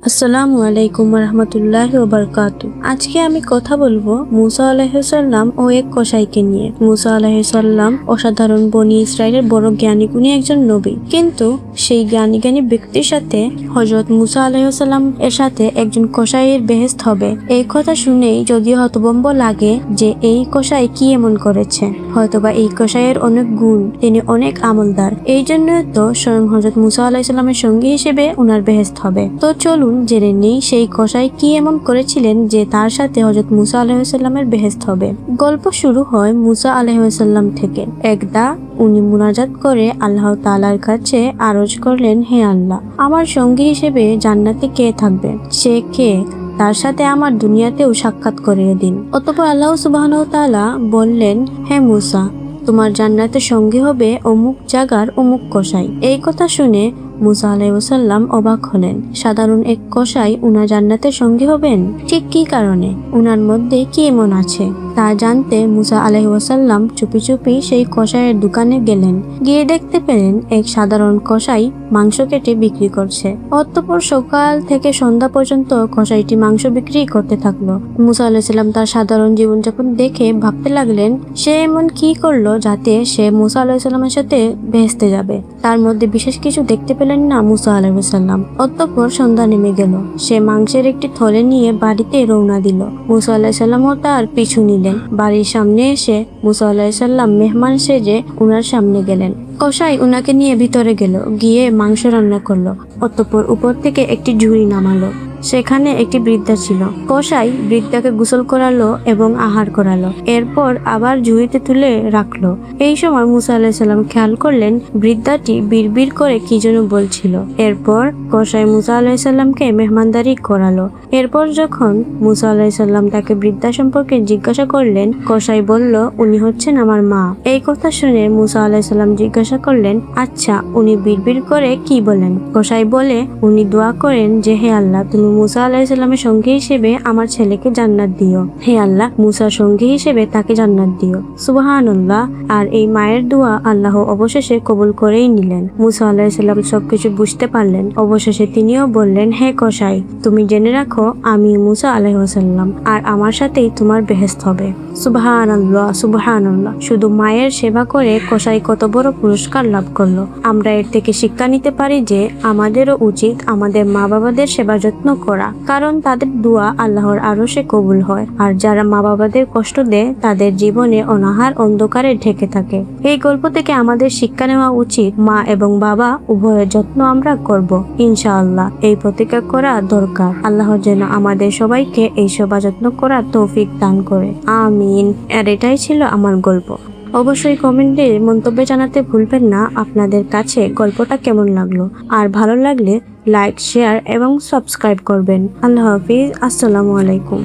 আসসালামু আলাইকুম রহমতুল্লাহি ওয়া বারাকাতুহু। আজকে আমি কথা বলবো মুসা আলাইহিস সালাম ও এক কসাইকে নিয়ে। মুসা আলাইহিস সালাম অসাধারণ বনি ইসরাইলের বড় জ্ঞানী গুণী একজন নবী, কিন্তু সেই জ্ঞানী ব্যক্তির সাথে হযরত মুসা আলাইহিস সালাম এর সাথে একজন কসাইয়ের বেহেশত হবে। এই কথা শুনেই যদিও হতভম্ব লাগে যে এই কসাই কি এমন করেছে। হয়তোবা এই কসাইয়ের অনেক গুণ, তিনি অনেক আমলদার, এই জন্য তো স্বয়ং হযরত মুসা আলাইহিস সালামের সঙ্গী হিসেবে উনার বেহেশত হবে। তো চলুন জেনে নেই সেই কসাই কি এমন করেছিলেন যে তার সাথে হযরত মুসা আলাইহিস সালামের বেহেশত হবে। গল্প শুরু হয় মুসা আলাইহিস সালাম থেকে। একদা উনি মুনাজাত করে আল্লাহ তাআলার কাছে আরজ করলেন, হে আল্লাহ, আমার সঙ্গী হিসেবে জান্নাতে কে থাকবে? সে কে? তার সাথে আমার দুনিয়াতেও সাক্ষাৎ করিয়ে দিন। অতঃপর আল্লাহ সুবহানাহু ওয়া তাআলা বললেন, হে মুসা, তোমার জান্নাতে সঙ্গী হবে অমুক জায়গার অমুক কসাই। এই কথা শুনে মুসা আলাইহিস সালাম অবাক হলেন। সাধারণ এক কসাই উনার জান্নাতের সঙ্গী হবেন? ঠিক কি কারণে? উনার মধ্যে কি এমন আছে তা জানতে মুসা আলাইহিস সালাম চুপি চুপি সেই কসাইয়ের দোকানে গেলেন। গিয়ে দেখতে পেলেন এক সাধারণ কসাই মাংস কেটে বিক্রি করছে। অতঃপর সকাল থেকে সন্ধ্যা পর্যন্ত কসাইটি মাংস বিক্রি করতে থাকলো। মুসা আলাইহিস সালাম তার সাধারণ জীবনযাপন দেখে ভাবতে লাগলেন, সে এমন কি করলো যাতে সে মুসা আলাইহিস সালামের সাথে বেহেশতে যাবে। তার মধ্যে বিশেষ কিছু দেখতে পেলেন না মুসা আলাইহিস সালাম। অতঃপর সন্ধ্যা নেমে গেল। সে মাংসের একটি থলে নিয়ে বাড়িতে রওনা দিল। মুসা আলাইহিস সালামও তার পিছু নিলেন। বাড়ির সামনে এসে মুসা আলাইহিস সালাম মেহমান সেজে উনার সামনে গেলেন। কসাই উনাকে নিয়ে ভিতরে গেল, গিয়ে মাংস রান্না করলো। অতঃপর উপর থেকে একটি ঝুড়ি নামালো। সেখানে একটি বৃদ্ধা ছিল। কসাই বৃদ্ধাকে গোসল করালো এবং আহার করালো। এরপর আবার ঝুড়িতে তুলে রাখলো। এই সময় মুসা আলাইহিস সালাম খেয়াল করলেন বৃদ্ধাটি বিড়বিড় করে কি যেন বলছিল। এরপর কসাই মুসা আলাইহিস সালামকে মেহমানদারি করালো। এরপর যখন মুসা আলাইহিস সালাম তাকে বৃদ্ধা সম্পর্কে জিজ্ঞাসা করলেন, কসাই বলল, উনি হচ্ছেন আমার মা। এই কথা শুনে মুসা আলাইহিস সালাম জিজ্ঞাসা করলেন, আচ্ছা, উনি বিড়বিড় করে কি বলেন? কসাই বলে, উনি দোয়া করেন যে, হে আল্লাহ, তুমি মুসা আলাইহিস সালামের সঙ্গী হিসেবে আমার ছেলেকে জান্নাত দিও। হে আল্লাহ, মুসার সঙ্গী হিসেবে তাকে জান্নাত দিও। সুবহানাল্লাহ। আর এই মায়ের দোয়া আল্লাহ অবশেষে কবুল করেই নিলেন। মুসা আলাইহিস সালাম সবকিছু বুঝতে পারলেন। অবশেষে তিনিও বললেন, হে কসাই, তুমি জেনে রাখো আমি মুসা আলাইহিস সালাম, আর আমার সাথেই তোমার বেহেশত হবে। সুবহানাল্লাহ, সুবহানাল্লাহ। শুধু মায়ের সেবা করে কসাই কত বড় পুরস্কার লাভ করলো। আমরা এর থেকে শিক্ষা নিতে পারি যে আমাদেরও উচিত আমাদের মা বাবাদের সেবা যত্ন করা, কারণ তাদের দোয়া আল্লাহর আরশে কবুল হয়। আর যারা মা বাবাদের কষ্ট দেয় তাদের জীবনে অনাহার অন্ধকারে ঢেকে থাকে। এই গল্প থেকে আমাদের শিক্ষা নেওয়া উচিত মা এবং বাবা উভয়ের যত্ন আমরা করব ইনশাআল্লাহ। এই প্রতিজ্ঞা করা দরকার। আল্লাহ যেন আমাদের সবাইকে এই সেবা যত্ন করার তৌফিক দান করে, আমিন। আর এটাই ছিল আমার গল্প। অবশ্যই কমেন্টে মন্তব্য জানাতে ভুলবেন না আপনাদের কাছে গল্পটা কেমন লাগলো। আর ভালো লাগলে লাইক, শেয়ার এবং সাবস্ক্রাইব করবেন। আল্লাহ হাফিজ। আসসালামু আলাইকুম।